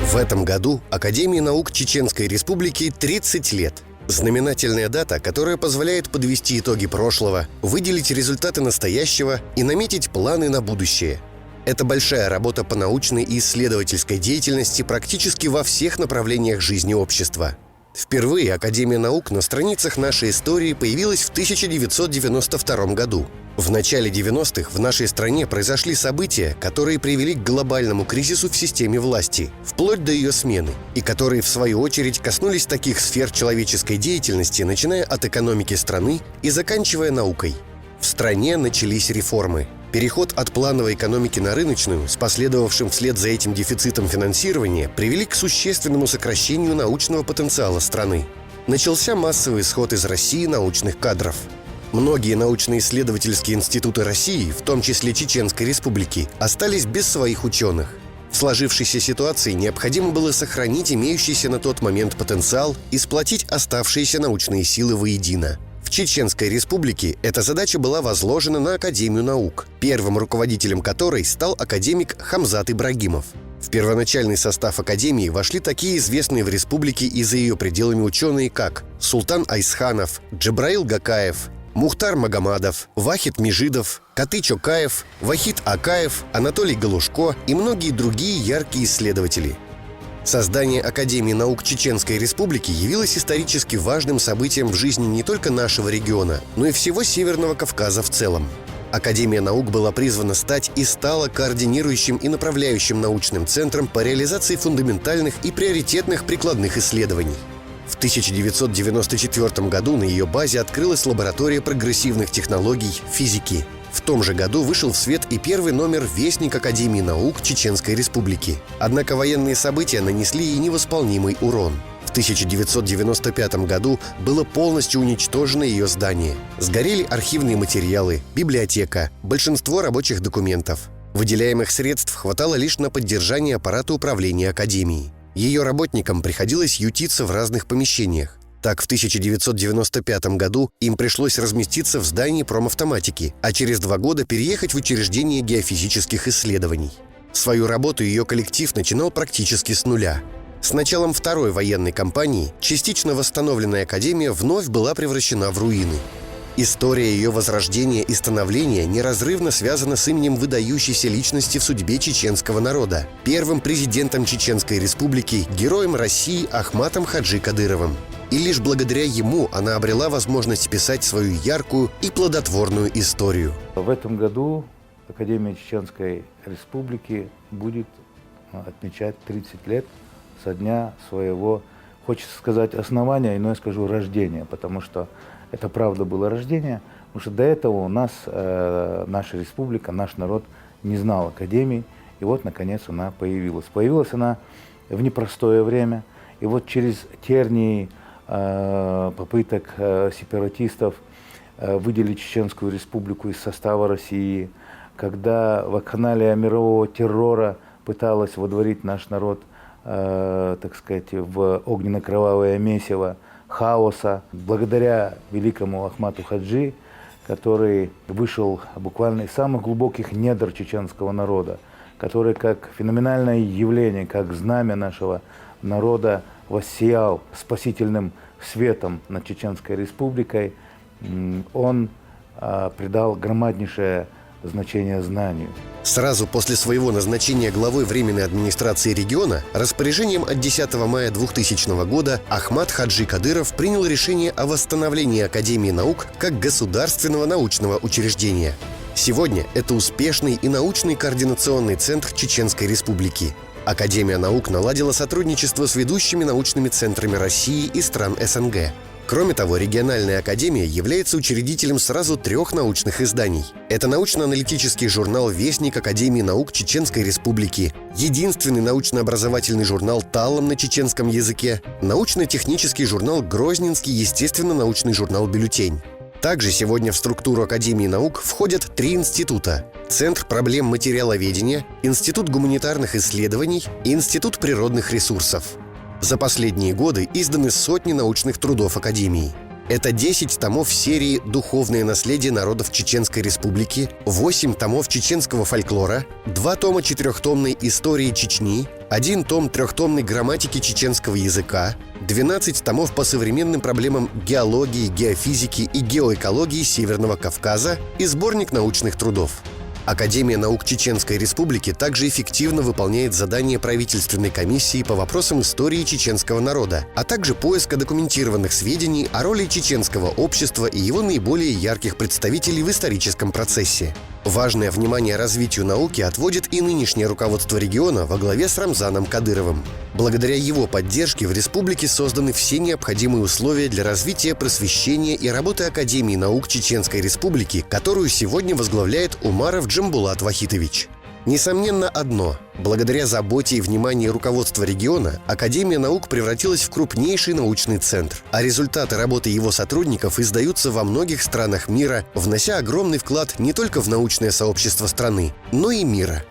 В этом году Академии наук Чеченской Республики 30 лет. Знаменательная дата, которая позволяет подвести итоги прошлого, выделить результаты настоящего и наметить планы на будущее. Это большая работа по научной и исследовательской деятельности практически во всех направлениях жизни общества. Впервые Академия наук на страницах нашей истории появилась в 1992 году. В начале 90-х в нашей стране произошли события, которые привели к глобальному кризису в системе власти, вплоть до ее смены, и которые, в свою очередь, коснулись таких сфер человеческой деятельности, начиная от экономики страны и заканчивая наукой. В стране начались реформы. Переход от плановой экономики на рыночную, с последовавшим вслед за этим дефицитом финансирования, привели к существенному сокращению научного потенциала страны. Начался массовый исход из России научных кадров. Многие научно-исследовательские институты России, в том числе Чеченской Республики, остались без своих ученых. В сложившейся ситуации необходимо было сохранить имеющийся на тот момент потенциал и сплотить оставшиеся научные силы воедино. В Чеченской Республике эта задача была возложена на Академию наук, первым руководителем которой стал академик Хамзат Ибрагимов. В первоначальный состав Академии вошли такие известные в республике и за ее пределами ученые, как Султан Айсханов, Джабраил Гакаев, Мухтар Магомадов, Вахид Межидов, Каты Чокаев, Вахид Акаев, Анатолий Галушко и многие другие яркие исследователи. Создание Академии наук Чеченской Республики явилось исторически важным событием в жизни не только нашего региона, но и всего Северного Кавказа в целом. Академия наук была призвана стать и стала координирующим и направляющим научным центром по реализации фундаментальных и приоритетных прикладных исследований. В 1994 году на ее базе открылась лаборатория прогрессивных технологий физики. В том же году вышел в свет и первый номер «Вестник Академии наук Чеченской Республики». Однако военные события нанесли ей невосполнимый урон. В 1995 году было полностью уничтожено ее здание. Сгорели архивные материалы, библиотека, большинство рабочих документов. Выделяемых средств хватало лишь на поддержание аппарата управления Академией. Ее работникам приходилось ютиться в разных помещениях. Так, в 1995 году им пришлось разместиться в здании промавтоматики, а через 2 года переехать в учреждение геофизических исследований. Свою работу ее коллектив начинал практически с нуля. С началом второй военной кампании частично восстановленная Академия вновь была превращена в руины. История ее возрождения и становления неразрывно связана с именем выдающейся личности в судьбе чеченского народа, первым президентом Чеченской Республики, героем России Ахматом Хаджи Кадыровым. И лишь благодаря ему она обрела возможность писать свою яркую и плодотворную историю. В этом году Академия Чеченской Республики будет отмечать 30 лет со дня своего, хочется сказать, основания, но я скажу рождения, потому что это правда было рождение, потому что до этого у нас наша республика, наш народ не знал Академии, и вот наконец она появилась. Появилась она в непростое время, и вот через тернии попыток сепаратистов выделить Чеченскую Республику из состава России, когда вакханалия мирового террора пыталась водворить наш народ, так сказать, в огненно-кровавое месиво хаоса, благодаря великому Ахмату Хаджи, который вышел буквально из самых глубоких недр чеченского народа, который как феноменальное явление, как знамя нашего народа воссиял спасительным светом над Чеченской Республикой, он придал громаднейшее значение знанию. Сразу после своего назначения главой Временной администрации региона распоряжением от 10 мая 2000 года Ахмат Хаджи Кадыров принял решение о восстановлении Академии наук как государственного научного учреждения. Сегодня это успешный и научный координационный центр Чеченской Республики. Академия наук наладила сотрудничество с ведущими научными центрами России и стран СНГ. Кроме того, региональная академия является учредителем сразу 3 научных изданий. Это научно-аналитический журнал «Вестник Академии наук Чеченской Республики», единственный научно-образовательный журнал «Таллам» на чеченском языке, научно-технический журнал «Грозненский естественно-научный журнал «Бюллетень». Также сегодня в структуру Академии наук входят 3 института: Центр проблем материаловедения, Институт гуманитарных исследований и Институт природных ресурсов. За последние годы изданы сотни научных трудов Академии. Это 10 томов серии «Духовное наследие народов Чеченской Республики», 8 томов чеченского фольклора, 2 тома 4-томной истории Чечни, 1 том 3-томной грамматики чеченского языка, 12 томов по современным проблемам геологии, геофизики и геоэкологии Северного Кавказа и сборник научных трудов. Академия наук Чеченской Республики также эффективно выполняет задания правительственной комиссии по вопросам истории чеченского народа, а также поиска документированных сведений о роли чеченского общества и его наиболее ярких представителей в историческом процессе. Важное внимание развитию науки отводит и нынешнее руководство региона во главе с Рамзаном Кадыровым. Благодаря его поддержке в республике созданы все необходимые условия для развития просвещения и работы Академии наук Чеченской Республики, которую сегодня возглавляет Умаров Джамбулат Вахитович. Несомненно одно – благодаря заботе и вниманию руководства региона Академия наук превратилась в крупнейший научный центр, а результаты работы его сотрудников издаются во многих странах мира, внося огромный вклад не только в научное сообщество страны, но и мира.